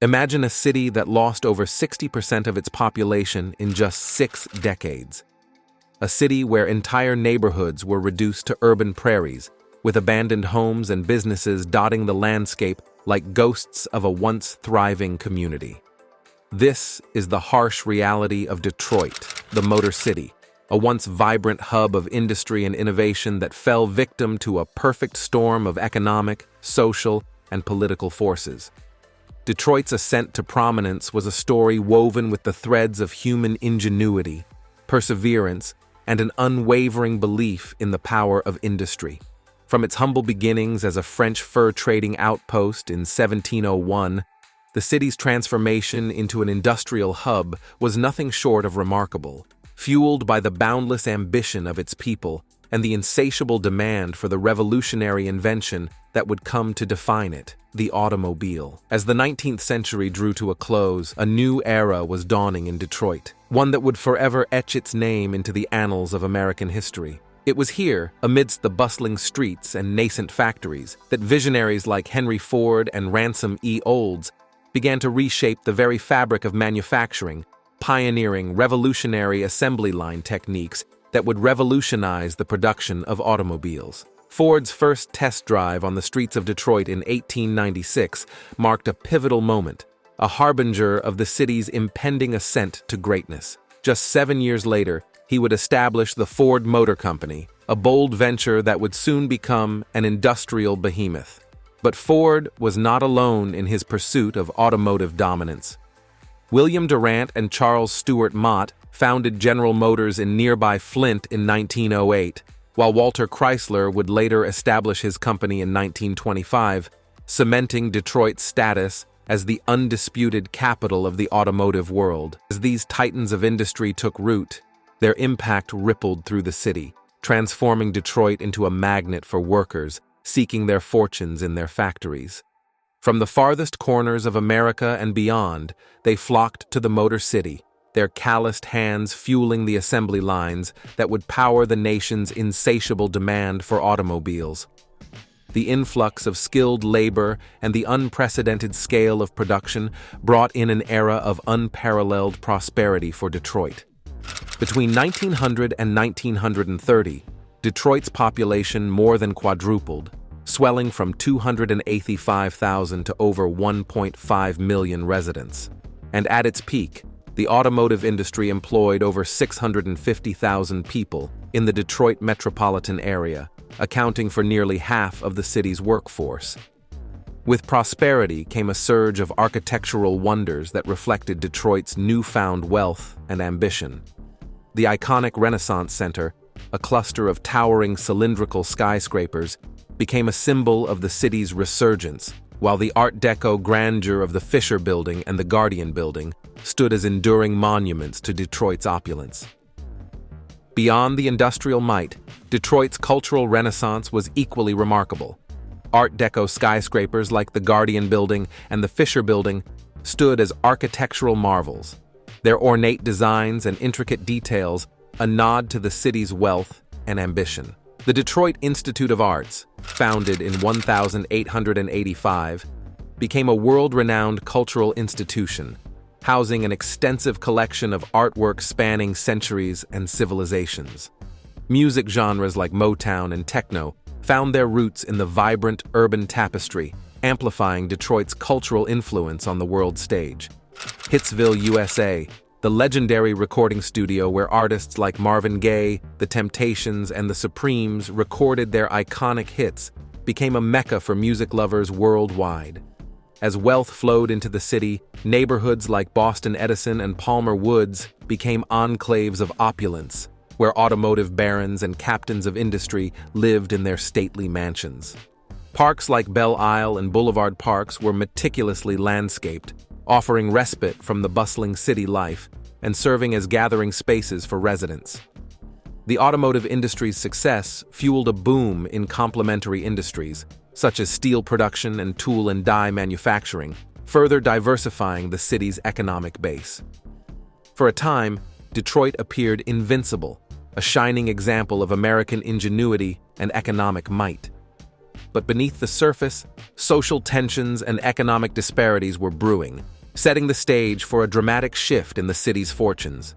Imagine a city that lost over 60% of its population in just 6 decades. A city where entire neighborhoods were reduced to urban prairies, with abandoned homes and businesses dotting the landscape like ghosts of a once thriving community. This is the harsh reality of Detroit, the Motor City, a once vibrant hub of industry and innovation that fell victim to a perfect storm of economic, social, and political forces. Detroit's ascent to prominence was a story woven with the threads of human ingenuity, perseverance, and an unwavering belief in the power of industry. From its humble beginnings as a French fur trading outpost in 1701, the city's transformation into an industrial hub was nothing short of remarkable, fueled by the boundless ambition of its people and the insatiable demand for the revolutionary invention that would come to define it, the automobile. As the 19th century drew to a close, a new era was dawning in Detroit, one that would forever etch its name into the annals of American history. It was here, amidst the bustling streets and nascent factories, that visionaries like Henry Ford and Ransom E. Olds began to reshape the very fabric of manufacturing, pioneering revolutionary assembly line techniques that would revolutionize the production of automobiles. Ford's first test drive on the streets of Detroit in 1896 marked a pivotal moment, a harbinger of the city's impending ascent to greatness. Just 7 years later, he would establish the Ford Motor Company, a bold venture that would soon become an industrial behemoth. But Ford was not alone in his pursuit of automotive dominance. William Durant and Charles Stewart Mott founded General Motors in nearby Flint in 1908, while Walter Chrysler would later establish his company in 1925, cementing Detroit's status as the undisputed capital of the automotive world. As these titans of industry took root, their impact rippled through the city, transforming Detroit into a magnet for workers seeking their fortunes in their factories. From the farthest corners of America and beyond, they flocked to the Motor City, their calloused hands fueling the assembly lines that would power the nation's insatiable demand for automobiles. The influx of skilled labor and the unprecedented scale of production brought in an era of unparalleled prosperity for Detroit. Between 1900 and 1930, Detroit's population more than quadrupled, swelling from 285,000 to over 1.5 million residents. And at its peak, the automotive industry employed over 650,000 people in the Detroit metropolitan area, accounting for nearly half of the city's workforce. With prosperity came a surge of architectural wonders that reflected Detroit's newfound wealth and ambition. The iconic Renaissance Center, a cluster of towering cylindrical skyscrapers, became a symbol of the city's resurgence, while the Art Deco grandeur of the Fisher Building and the Guardian Building stood as enduring monuments to Detroit's opulence. Beyond the industrial might, Detroit's cultural renaissance was equally remarkable. Art Deco skyscrapers like the Guardian Building and the Fisher Building stood as architectural marvels, their ornate designs and intricate details a nod to the city's wealth and ambition. The Detroit Institute of Arts, founded in 1885, became a world-renowned cultural institution, housing an extensive collection of artwork spanning centuries and civilizations. Music genres like Motown and techno found their roots in the vibrant urban tapestry, amplifying Detroit's cultural influence on the world stage. Hitsville, USA, the legendary recording studio where artists like Marvin Gaye, The Temptations, and The Supremes recorded their iconic hits, became a mecca for music lovers worldwide. As wealth flowed into the city, neighborhoods like Boston Edison and Palmer Woods became enclaves of opulence, where automotive barons and captains of industry lived in their stately mansions. Parks like Belle Isle and Boulevard Parks were meticulously landscaped, offering respite from the bustling city life and serving as gathering spaces for residents. The automotive industry's success fueled a boom in complementary industries, such as steel production and tool and die manufacturing, further diversifying the city's economic base. For a time, Detroit appeared invincible, a shining example of American ingenuity and economic might. but beneath the surface, social tensions and economic disparities were brewing, setting the stage for a dramatic shift in the city's fortunes.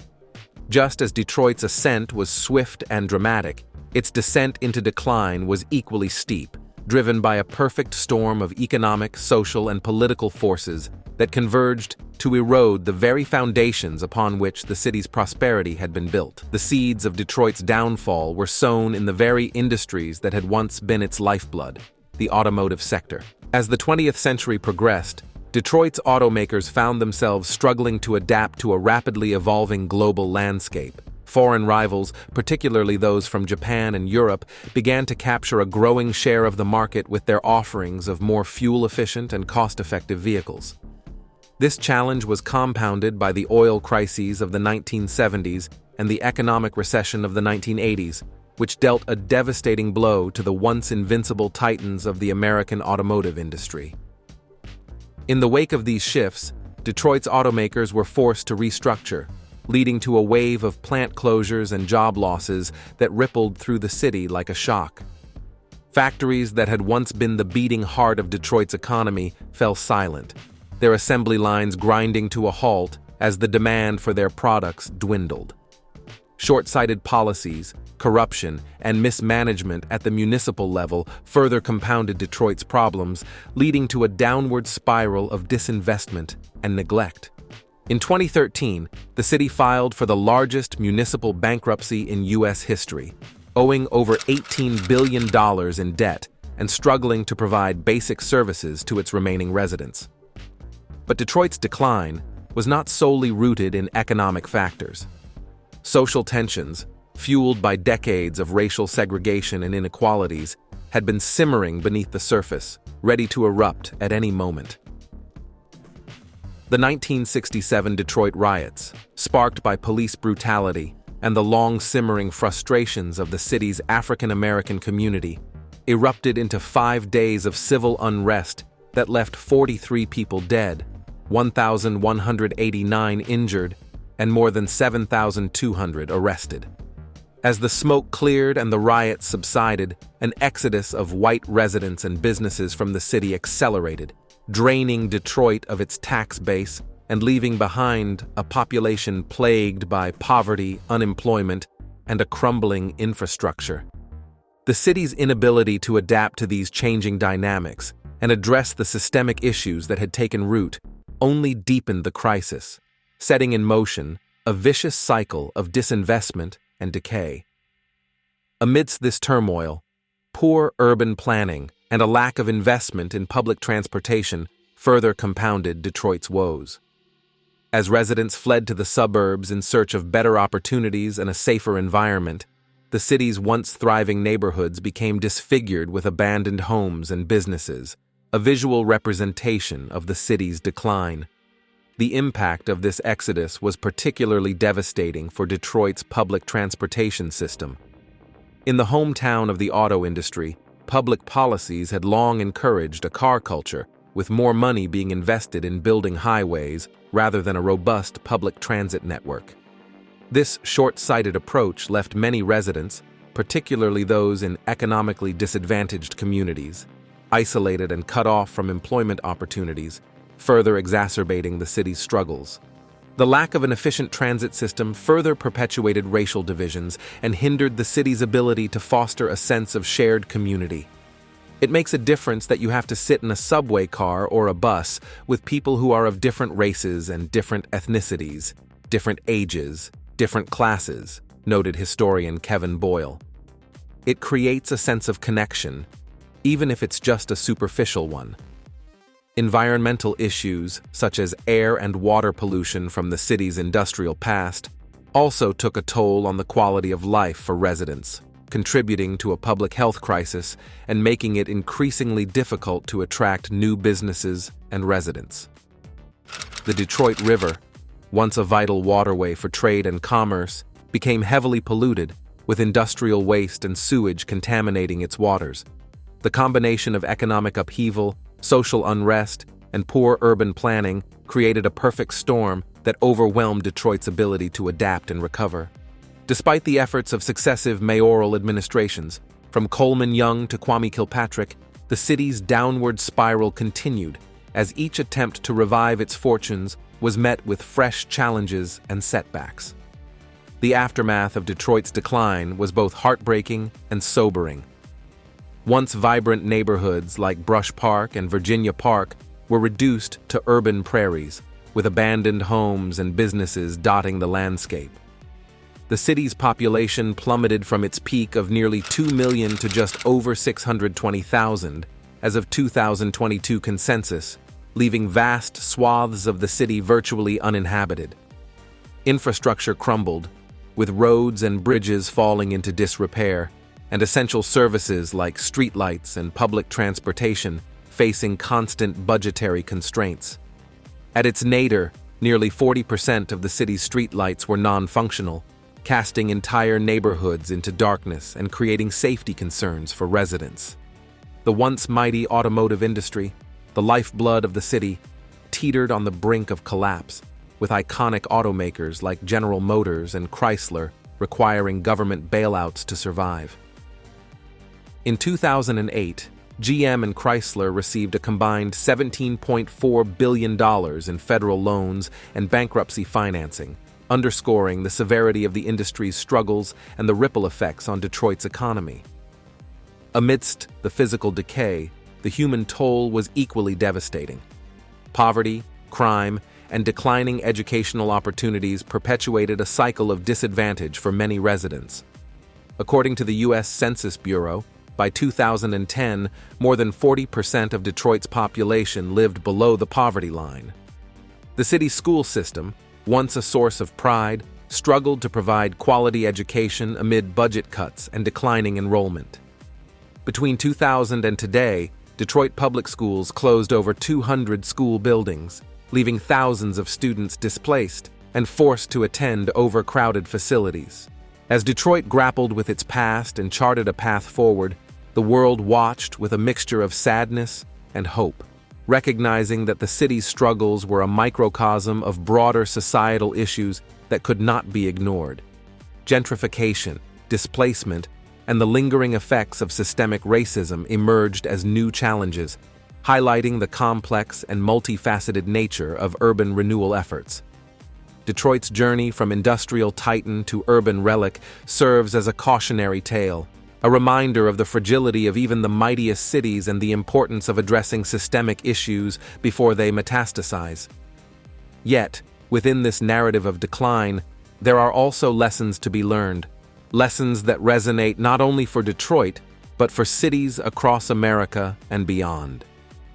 Just as Detroit's ascent was swift and dramatic, its descent into decline was equally steep, driven by a perfect storm of economic, social, and political forces that converged to erode the very foundations upon which the city's prosperity had been built. The seeds of Detroit's downfall were sown in the very industries that had once been its lifeblood, the automotive sector. As the 20th century progressed, Detroit's automakers found themselves struggling to adapt to a rapidly evolving global landscape. Foreign rivals, particularly those from Japan and Europe, began to capture a growing share of the market with their offerings of more fuel-efficient and cost-effective vehicles. This challenge was compounded by the oil crises of the 1970s and the economic recession of the 1980s, which dealt a devastating blow to the once invincible titans of the American automotive industry. In the wake of these shifts, Detroit's automakers were forced to restructure, leading to a wave of plant closures and job losses that rippled through the city like a shock. Factories that had once been the beating heart of Detroit's economy fell silent, their assembly lines grinding to a halt as the demand for their products dwindled. Short-sighted policies, corruption, and mismanagement at the municipal level further compounded Detroit's problems, leading to a downward spiral of disinvestment and neglect. In 2013, the city filed for the largest municipal bankruptcy in U.S. history, owing over $18 billion in debt and struggling to provide basic services to its remaining residents. But Detroit's decline was not solely rooted in economic factors. Social tensions, fueled by decades of racial segregation and inequalities, had been simmering beneath the surface, ready to erupt at any moment. The 1967 Detroit riots, sparked by police brutality and the long-simmering frustrations of the city's African-American community, erupted into 5 days of civil unrest that left 43 people dead, 1,189 injured, and more than 7,200 arrested. As the smoke cleared and the riots subsided, an exodus of white residents and businesses from the city accelerated, draining Detroit of its tax base and leaving behind a population plagued by poverty, unemployment, and a crumbling infrastructure. The city's inability to adapt to these changing dynamics and address the systemic issues that had taken root only deepened the crisis, setting in motion a vicious cycle of disinvestment and decay. Amidst this turmoil, poor urban planning and a lack of investment in public transportation further compounded Detroit's woes. As residents fled to the suburbs in search of better opportunities and a safer environment, the city's once thriving neighborhoods became disfigured with abandoned homes and businesses, a visual representation of the city's decline. The impact of this exodus was particularly devastating for Detroit's public transportation system. In the hometown of the auto industry, public policies had long encouraged a car culture, with more money being invested in building highways rather than a robust public transit network. This short-sighted approach left many residents, particularly those in economically disadvantaged communities, isolated and cut off from employment opportunities, further exacerbating the city's struggles. The lack of an efficient transit system further perpetuated racial divisions and hindered the city's ability to foster a sense of shared community. It makes a difference that you have to sit in a subway car or a bus with people who are of different races and different ethnicities, different ages, different classes, noted historian Kevin Boyle. It creates a sense of connection, even if it's just a superficial one. Environmental issues, such as air and water pollution from the city's industrial past, also took a toll on the quality of life for residents, contributing to a public health crisis and making it increasingly difficult to attract new businesses and residents. The Detroit River, once a vital waterway for trade and commerce, became heavily polluted, with industrial waste and sewage contaminating its waters. The combination of economic upheaval, social unrest, and poor urban planning created a perfect storm that overwhelmed Detroit's ability to adapt and recover. Despite the efforts of successive mayoral administrations, from Coleman Young to Kwame Kilpatrick, the city's downward spiral continued, as each attempt to revive its fortunes was met with fresh challenges and setbacks. The aftermath of Detroit's decline was both heartbreaking and sobering. Once vibrant neighborhoods like Brush Park and Virginia Park were reduced to urban prairies, with abandoned homes and businesses dotting the landscape. The city's population plummeted from its peak of nearly 2 million to just over 620,000 as of 2022 census, leaving vast swaths of the city virtually uninhabited. Infrastructure crumbled, with roads and bridges falling into disrepair, and essential services like streetlights and public transportation facing constant budgetary constraints. At its nadir, nearly 40% of the city's streetlights were non-functional, casting entire neighborhoods into darkness and creating safety concerns for residents. The once mighty automotive industry, the lifeblood of the city, teetered on the brink of collapse, with iconic automakers like General Motors and Chrysler requiring government bailouts to survive. In 2008, GM and Chrysler received a combined $17.4 billion in federal loans and bankruptcy financing, underscoring the severity of the industry's struggles and the ripple effects on Detroit's economy. Amidst the physical decay, the human toll was equally devastating. Poverty, crime, and declining educational opportunities perpetuated a cycle of disadvantage for many residents. According to the U.S. Census Bureau, by 2010, more than 40% of Detroit's population lived below the poverty line. The city's school system, once a source of pride, struggled to provide quality education amid budget cuts and declining enrollment. Between 2000 and today, Detroit public schools closed over 200 school buildings, leaving thousands of students displaced and forced to attend overcrowded facilities. As Detroit grappled with its past and charted a path forward, the world watched with a mixture of sadness and hope, recognizing that the city's struggles were a microcosm of broader societal issues that could not be ignored. Gentrification, displacement, and the lingering effects of systemic racism emerged as new challenges, highlighting the complex and multifaceted nature of urban renewal efforts. Detroit's journey from industrial titan to urban relic serves as a cautionary tale, a reminder of the fragility of even the mightiest cities and the importance of addressing systemic issues before they metastasize. Yet, within this narrative of decline, there are also lessons to be learned, lessons that resonate not only for Detroit, but for cities across America and beyond.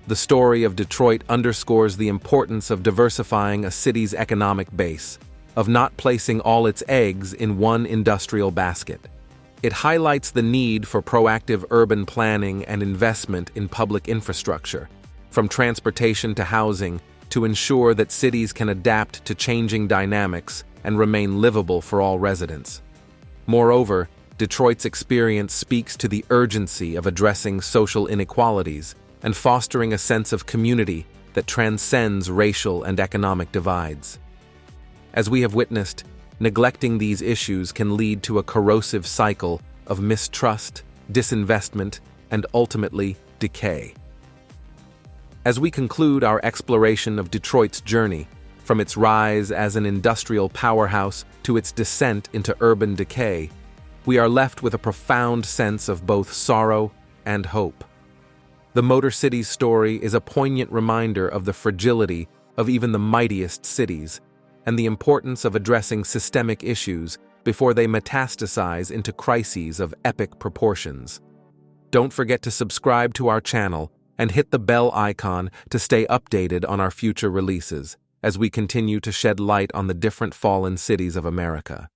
The story of Detroit underscores the importance of diversifying a city's economic base, of not placing all its eggs in one industrial basket. It highlights the need for proactive urban planning and investment in public infrastructure, from transportation to housing, to ensure that cities can adapt to changing dynamics and remain livable for all residents. Moreover, Detroit's experience speaks to the urgency of addressing social inequalities and fostering a sense of community that transcends racial and economic divides. As we have witnessed, neglecting these issues can lead to a corrosive cycle of mistrust, disinvestment, and ultimately decay. As we conclude our exploration of Detroit's journey, from its rise as an industrial powerhouse to its descent into urban decay, we are left with a profound sense of both sorrow and hope. The Motor City's story is a poignant reminder of the fragility of even the mightiest cities, and the importance of addressing systemic issues before they metastasize into crises of epic proportions. Don't forget to subscribe to our channel and hit the bell icon to stay updated on our future releases as we continue to shed light on the different fallen cities of America.